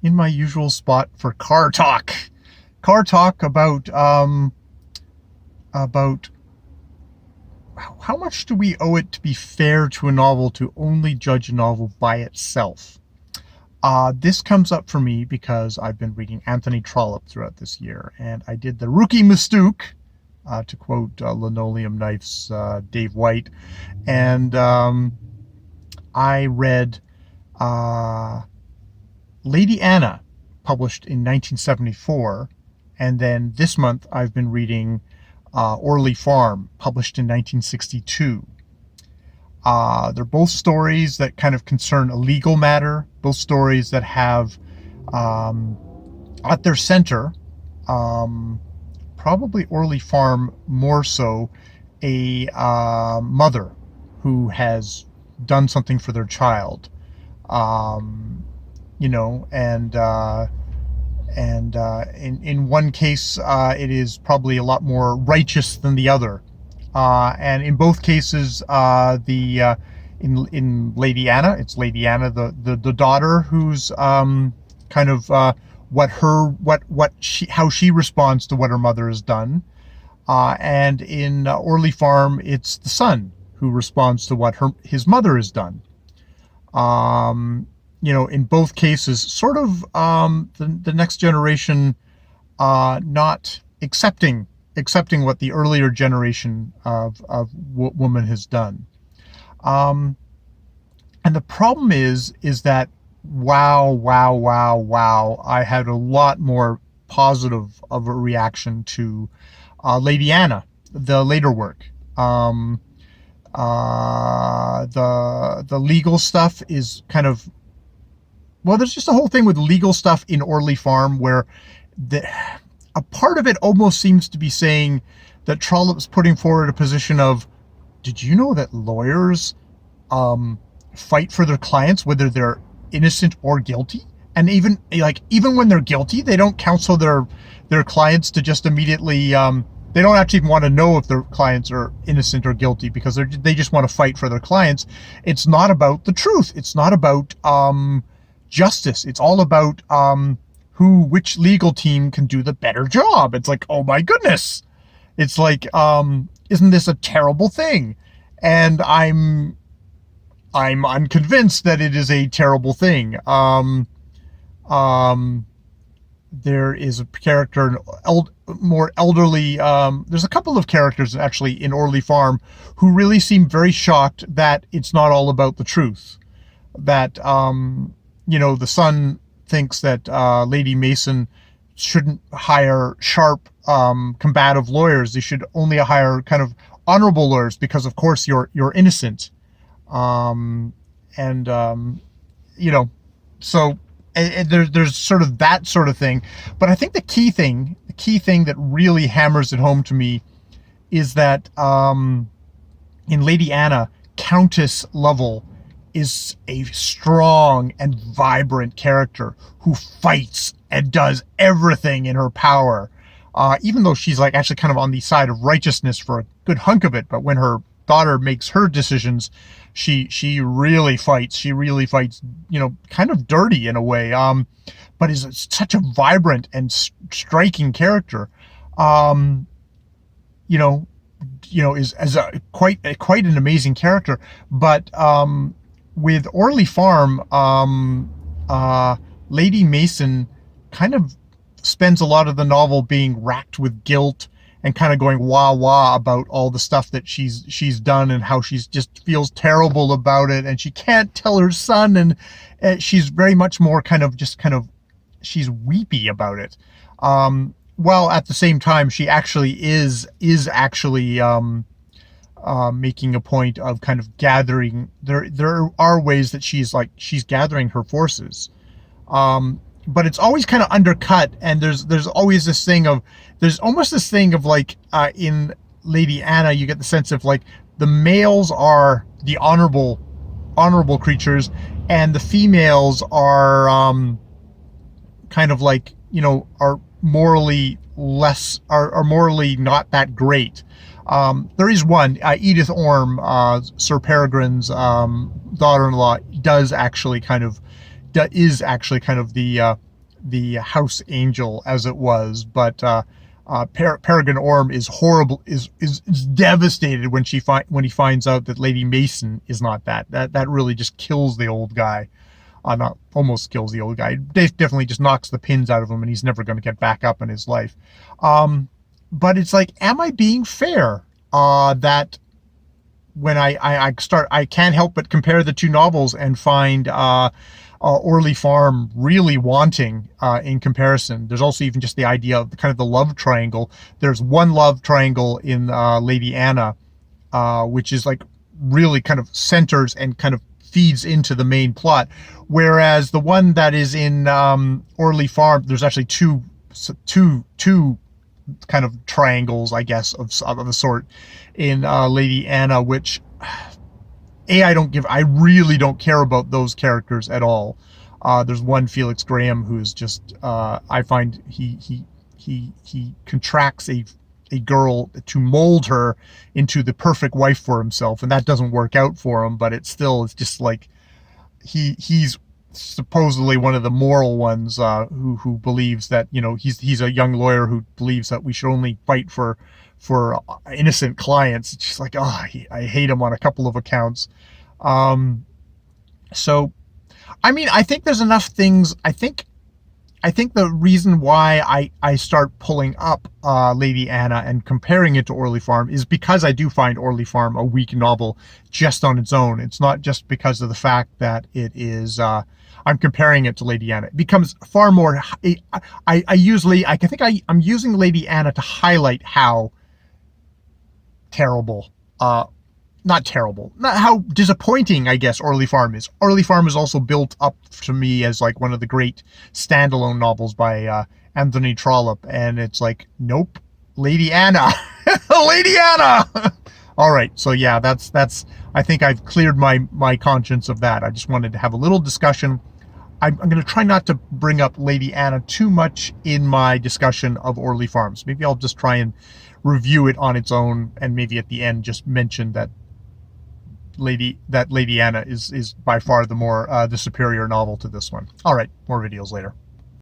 in my usual spot for car talk. Car talk about how much do we owe it to be fair to a novel to only judge a novel by itself? This comes up for me because I've been reading Anthony Trollope throughout this year, and I did the rookie mistake, to quote Linoleum Knife's Dave White, and I read Lady Anna, published in 1974, and then this month I've been reading Orley Farm, published in 1962. They're both stories that kind of concern a legal matter, both stories that have at their center, probably Orley Farm more so, a mother who has done something for their child, in one case it is probably a lot more righteous than the other. And in both cases, in Lady Anna, it's Lady Anna, the daughter, who's kind of how she responds to what her mother has done. And in Orley Farm, it's the son who responds to what his mother has done. In both cases, sort of the next generation not accepting what the earlier generation of woman has done. And the problem is that wow, I had a lot more positive of a reaction to Lady Anna, the later work. The legal stuff is kind of, well, there's just a whole thing with legal stuff in Orley Farm where a part of it almost seems to be saying that Trollope's putting forward a position of, did you know that lawyers fight for their clients whether they're innocent or guilty? And even when they're guilty, they don't counsel their clients to just immediately, they don't actually even want to know if their clients are innocent or guilty, because they just want to fight for their clients. It's not about the truth. It's not about justice. It's all about which legal team can do the better job. It's like, oh my goodness. It's like, isn't this a terrible thing? And I'm unconvinced that it is a terrible thing. There is a character, more elderly, there's a couple of characters actually in Orley Farm who really seem very shocked that it's not all about the truth. That, the son thinks that Lady Mason shouldn't hire sharp, combative lawyers. They should only hire kind of honorable lawyers because, of course, you're innocent. So there's sort of that sort of thing. But I think the key thing that really hammers it home to me is that in Lady Anna, Countess Lovell is a strong and vibrant character who fights and does everything in her power, even though she's like actually kind of on the side of righteousness for a good hunk of it. But when her daughter makes her decisions, she really fights. She really fights, kind of dirty in a way, but is such a vibrant and striking character. Is quite an amazing character. But with Orley Farm, Lady Mason kind of spends a lot of the novel being racked with guilt and kind of going wah about all the stuff that she's done and how she's just feels terrible about it, and she can't tell her son, and she's very much more she's weepy about it. While at the same time she actually is actually making a point of kind of gathering. There are ways that she's gathering her forces. But it's always kind of undercut, and there's always this thing of, there's almost this thing of like, in Lady Anna, you get the sense of like the males are the honorable creatures, and the females are kind of like, are morally are morally not that great. There is one, Edith Orme, Sir Peregrine's daughter-in-law, is actually kind of the the house angel as it was, but Peregrine Orme is horrible, is devastated when he finds out that Lady Mason is not that. That really just kills the old guy. Not almost kills the old guy. Definitely just knocks the pins out of him, and he's never going to get back up in his life. But it's like, am I being fair? That when I can't help but compare the two novels and find Orley Farm really wanting in comparison. There's also even just the idea of kind of the love triangle. There's one love triangle in Lady Anna, which is like really kind of centers and kind of feeds into the main plot, whereas the one that is in Orley Farm, there's actually two kind of triangles, I guess, of a sort in Lady Anna, which I really don't care about those characters at all. There's one, Felix Graham, who's just I find he contracts a girl to mold her into the perfect wife for himself, and that doesn't work out for him, but it's just like he's supposedly one of the moral ones who believes that, you know, he's a young lawyer who believes that we should only fight for innocent clients. It's just like, I hate him on a couple of accounts. So I mean, I think there's enough things. I think the reason why I start pulling up Lady Anna and comparing it to Orley Farm is because I do find Orley Farm a weak novel just on its own. It's not just because of the fact that it is I'm comparing it to Lady Anna. It becomes far more. I'm using Lady Anna to highlight how terrible, not how disappointing, I guess, Orley Farm is. Orley Farm is also built up to me as like one of the great standalone novels by Anthony Trollope, and it's like, nope, Lady Anna, Lady Anna. All right, so yeah, that's. I think I've cleared my conscience of that. I just wanted to have a little discussion. I'm going to try not to bring up Lady Anna too much in my discussion of Orley Farms. Maybe I'll just try and review it on its own, and maybe at the end just mention that Lady Anna is by far the superior novel to this one. All right, more videos later.